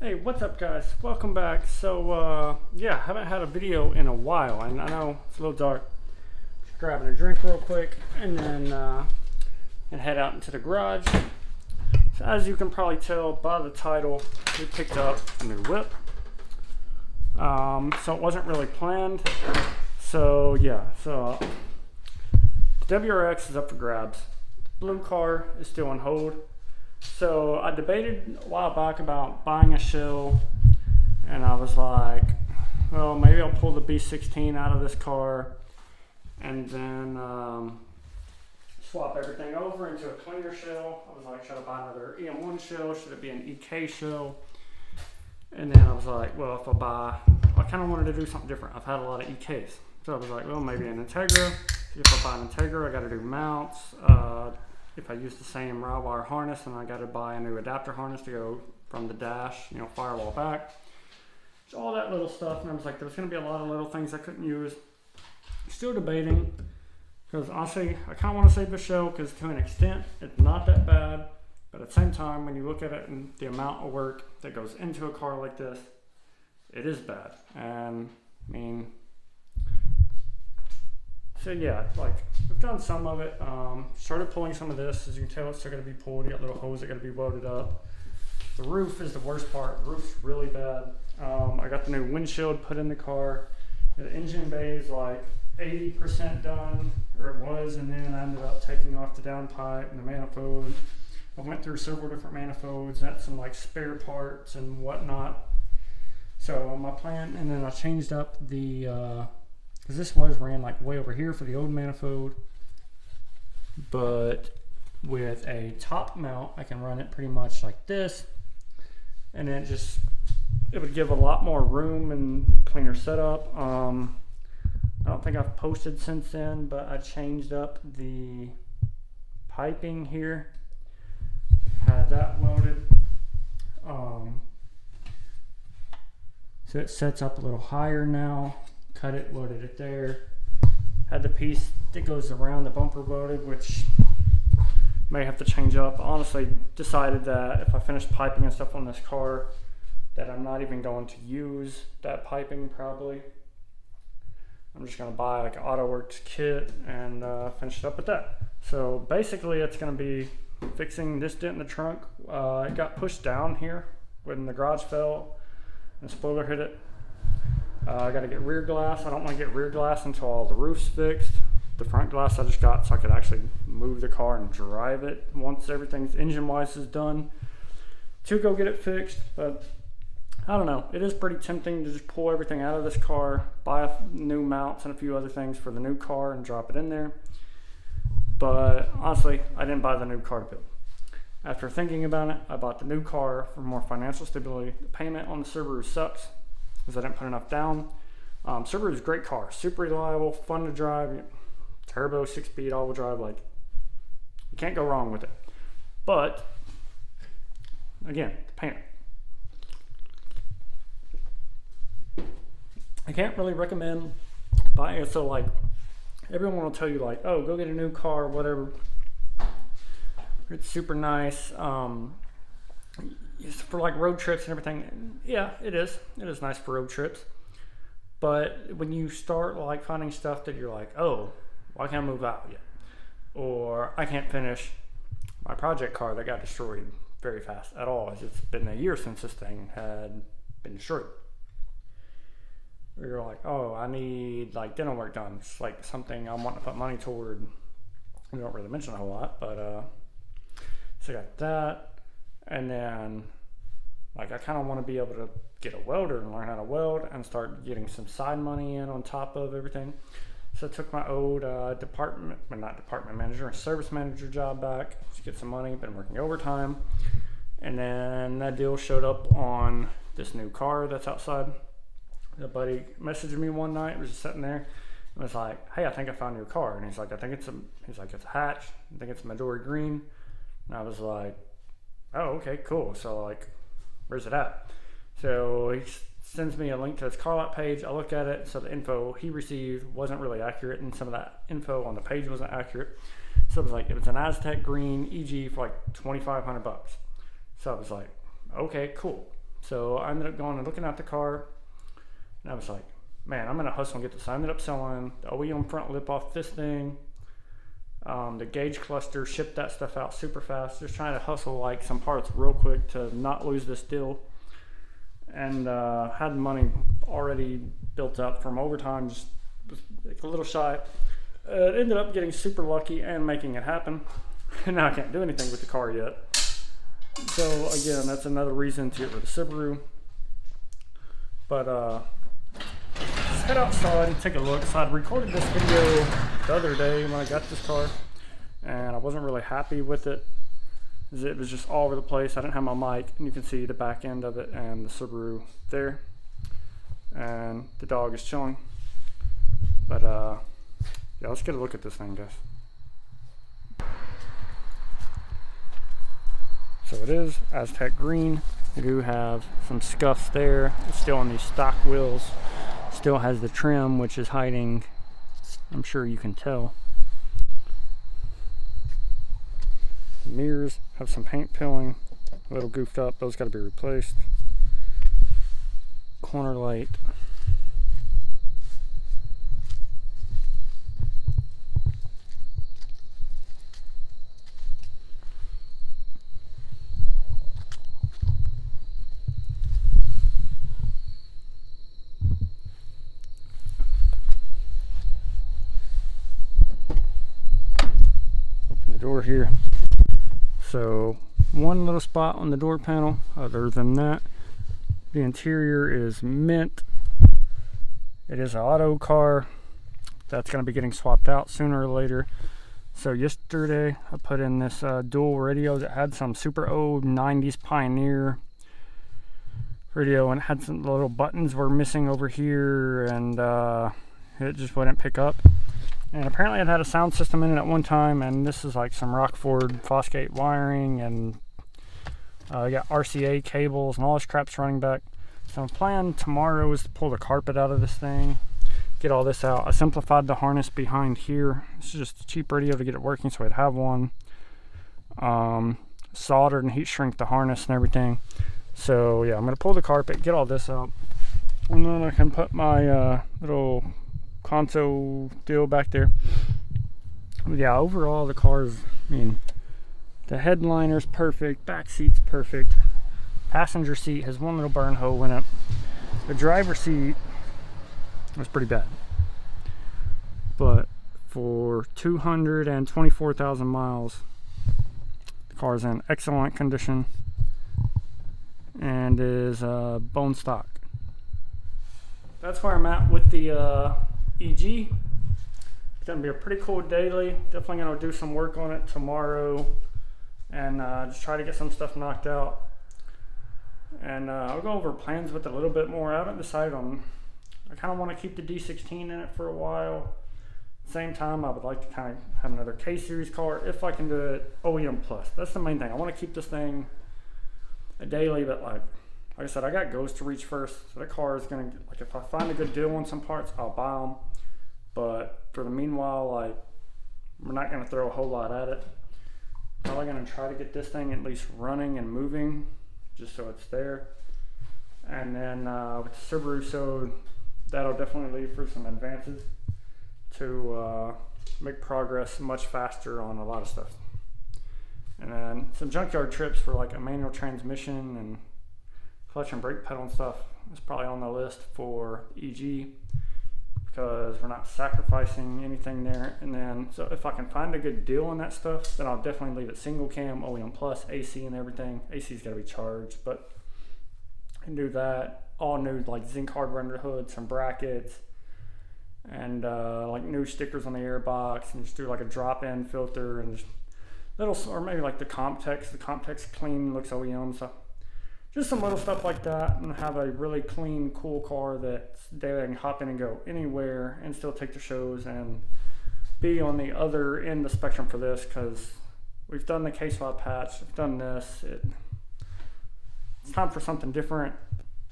Hey, what's up guys? Welcome back. So yeah, haven't had a video in a while, and I know it's a little dark. Just grabbing a drink real quick and then and head out into the garage. So as you can probably tell by the title, we picked up a new whip. So it wasn't really planned. So yeah, the WRX is up for grabs. The blue car is still on hold. So I debated a while back about buying a shell, and I was like, well, maybe I'll pull the B16 out of this car and then swap everything over into a cleaner shell. I was like, should I buy another EM1 shell? Should it be an EK shell? And then I was like, well, I kind of wanted to do something different. I've had a lot of EKs. So I was like, well, maybe an Integra. If I buy an Integra, I got to do mounts. If I use the same raw wire harness, then I got to buy a new adapter harness to go from the dash, firewall back. So all that little stuff, and I was like, there's going to be a lot of little things I couldn't use. Still debating, because honestly, I kind of want to save the shell, because to an extent, it's not that bad. But at the same time, when you look at it and the amount of work that goes into a car like this, it is bad. And I mean, so yeah, like we've done some of it. Started pulling some of this. As you can tell, it's still going to be pulled. You got little holes that got to be welded up. The roof is the worst part. The roof's really bad. I got the new windshield put in the car. The engine bay is like 80% done, or it was, and then I ended up taking off the downpipe and the manifold. I went through several different manifolds, got some like spare parts and whatnot. So my plan, and then I changed up the because this was ran like way over here for the old manifold, but with a top mount I can run it pretty much like this, and then it would give a lot more room and cleaner setup. I don't think I've posted since then, but I changed up the piping here, had that welded, so it sets up a little higher now. Cut it, welded it there. Had the piece that goes around the bumper welded, which may have to change up. Honestly, decided that if I finish piping and stuff on this car, that I'm not even going to use that piping probably. I'm just going to buy like an AutoWorks kit and finish it up with that. So basically it's going to be fixing this dent in the trunk. It got pushed down here when the garage fell and the spoiler hit it. I got to get rear glass. I don't want to get rear glass until all the roof's fixed. The front glass I just got so I could actually move the car and drive it once everything's engine-wise is done to go get it fixed. But I don't know. It is pretty tempting to just pull everything out of this car, buy new mounts and a few other things for the new car and drop it in there. But honestly, I didn't buy the new car to build. After thinking about it, I bought the new car for more financial stability. The payment on the Subaru sucks because I didn't put enough down. Subaru is a great car, super reliable, fun to drive, turbo, 6-speed, all-wheel drive, like you can't go wrong with it. But again, the payment. I can't really recommend buying it. So like everyone will tell you like, oh, go get a new car, whatever. It's super nice. For like road trips and everything. Yeah, it is. It is nice for road trips. But when you start like finding stuff that you're like, oh, why can't I move out yet? Or I can't finish my project car that got destroyed very fast at all. It's been a year since this thing had been destroyed. Or you're like, oh, I need like dental work done. It's like something I want to put money toward. We don't really mention a whole lot, but so I got that. And then like I kind of want to be able to get a welder and learn how to weld and start getting some side money in on top of everything. So I took my old service manager job back to get some money. Been working overtime, and then that deal showed up on this new car that's outside. A buddy messaged me one night, was just sitting there, and was like, hey, I think I found your car. And he's like, it's a hatch. I think it's a Midori green. And I was like, oh, okay, cool. So like, where's it at? So he sends me a link to his car lot page. I look at it. So the info he received wasn't really accurate, and some of that info on the page wasn't accurate. So it was like, it was an Aztec green EG for like $2,500. So I was like, okay, cool. So I ended up going and looking at the car, and I was like, man, I'm gonna hustle and get this. I ended up selling the OEM front lip off this thing, the gauge cluster, shipped that stuff out super fast, just trying to hustle like some parts real quick to not lose this deal. And had the money already built up from overtime, just like a little shy. Ended up getting super lucky and making it happen. And now I can't do anything with the car yet. So again, that's another reason to get rid of Subaru. But let's head outside and take a look. So I recorded this video the other day when I got this car, and I wasn't really happy with it. It was just all over the place. I didn't have my mic, and you can see the back end of it and the Subaru there. And the dog is chilling. But yeah, let's get a look at this thing, guys. So it is Aztec green. We do have some scuffs there. It's still on these stock wheels. Still has the trim, which is hiding. I'm sure you can tell. The mirrors have some paint peeling, a little goofed up. Those got to be replaced. Corner light. Door here. So one little spot on the door panel. Other than that, the interior is mint. It is an auto car. That's going to be getting swapped out sooner or later. So yesterday I put in this dual radio that had some super old 90s Pioneer radio, and it had some little buttons were missing over here, and it just wouldn't pick up. And apparently it had a sound system in it at one time, and this is like some Rockford Fosgate wiring, and I got RCA cables and all this crap's running back. So my plan tomorrow is to pull the carpet out of this thing, get all this out. I simplified the harness behind here. This is just a cheap radio to get it working, so I'd have one. Soldered and heat shrink the harness and everything. So yeah, I'm gonna pull the carpet, get all this out, and then I can put my little console deal back there. Yeah, overall the car's, I mean, the headliner's perfect, back seat's perfect, passenger seat has one little burn hole in it. The driver's seat was pretty bad, but for 224,000 miles the car's in excellent condition and is bone stock. That's where I'm at with the EG. It's gonna be a pretty cool daily. Definitely gonna do some work on it tomorrow and just try to get some stuff knocked out. And I'll go over plans with it a little bit more. I haven't decided on, I kind of want to keep the D16 in it for a while. At the same time, I would like to kind of have another K-Series car if I can do it OEM Plus. That's the main thing. I want to keep this thing a daily, but like I said, I got goals to reach first. So that car is gonna, like, if I find a good deal on some parts, I'll buy them. But for the meanwhile, like, we're not gonna throw a whole lot at it. Probably gonna try to get this thing at least running and moving, just so it's there. And then with the Subaru, so that'll definitely leave for some advances to make progress much faster on a lot of stuff. And then some junkyard trips for like a manual transmission and clutch and brake pedal and stuff is probably on the list for EG, because we're not sacrificing anything there. And then, so if I can find a good deal on that stuff, then I'll definitely leave it single cam, OEM Plus, AC and everything. AC's got to be charged, but I can do that. All new, like zinc hardware under the hood, some brackets, and like new stickers on the airbox, and just do like a drop-in filter and just little, or maybe like the Comtex. The Comtex clean looks OEM, so just some little stuff like that, and have a really clean, cool car that they can hop in and go anywhere and still take the shows and be on the other end of the spectrum for this, because we've done the K-Swap patch, we've done this. It's time for something different,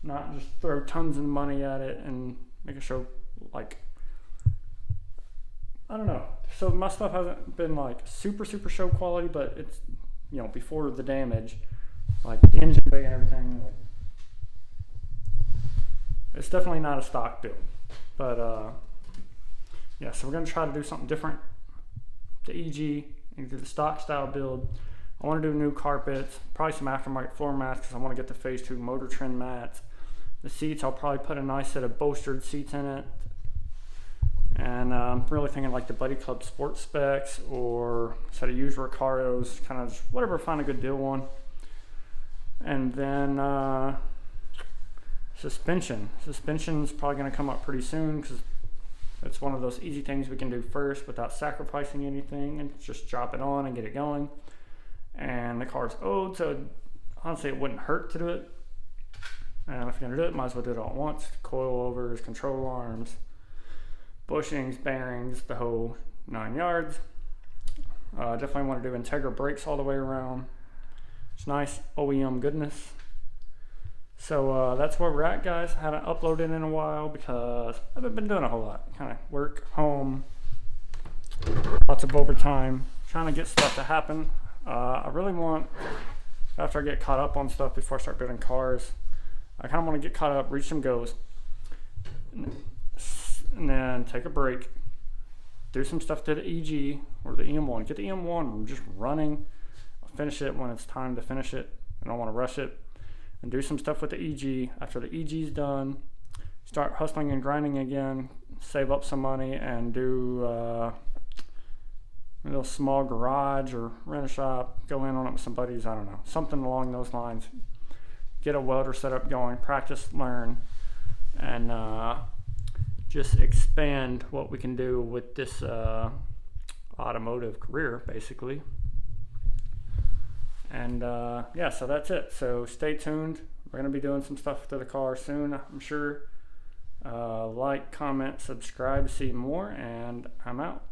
not just throw tons of money at it and make a show like, I don't know. So my stuff hasn't been like super show quality, but it's, you know, before the damage, like the engine bay and everything, like, It's definitely not a stock build, but yeah, so we're gonna try to do something different. The EG, and do the stock style build. I want to do new carpets, probably some aftermarket floor mats because I want to get the phase 2 motor trend mats. The seats, I'll probably put a nice set of bolstered seats in it. And I'm really thinking like the Buddy Club Sport specs or a set of used Ricardos, kind of whatever, find a good deal on. And then suspension. Suspension's probably going to come up pretty soon because it's one of those easy things we can do first without sacrificing anything, and just drop it on and get it going. And the car's old, so honestly it wouldn't hurt to do it. And if you're gonna do it, might as well do it all at once. Coilovers, control arms, bushings, bearings, the whole 9 yards. Definitely want to do Integra brakes all the way around. It's nice OEM goodness. So that's where we're at, guys. I haven't uploaded in a while because I haven't been doing a whole lot. Kind of work, home, lots of overtime, trying to get stuff to happen. I really want, after I get caught up on stuff before I start building cars, I kind of want to get caught up, reach some goals, and then take a break, do some stuff to the EG or the EM1, get the EM1 just running. I'll finish it when it's time to finish it. I don't want to rush it. And do some stuff with the EG. After the EG's done, start hustling and grinding again, save up some money, and do a little small garage or rent a shop, go in on it with some buddies, I don't know, something along those lines. Get a welder setup going, practice, learn, and just expand what we can do with this automotive career, basically. And yeah, so that's it. So stay tuned. We're going to be doing some stuff to the car soon, I'm sure. Like, comment, subscribe to see more, and I'm out.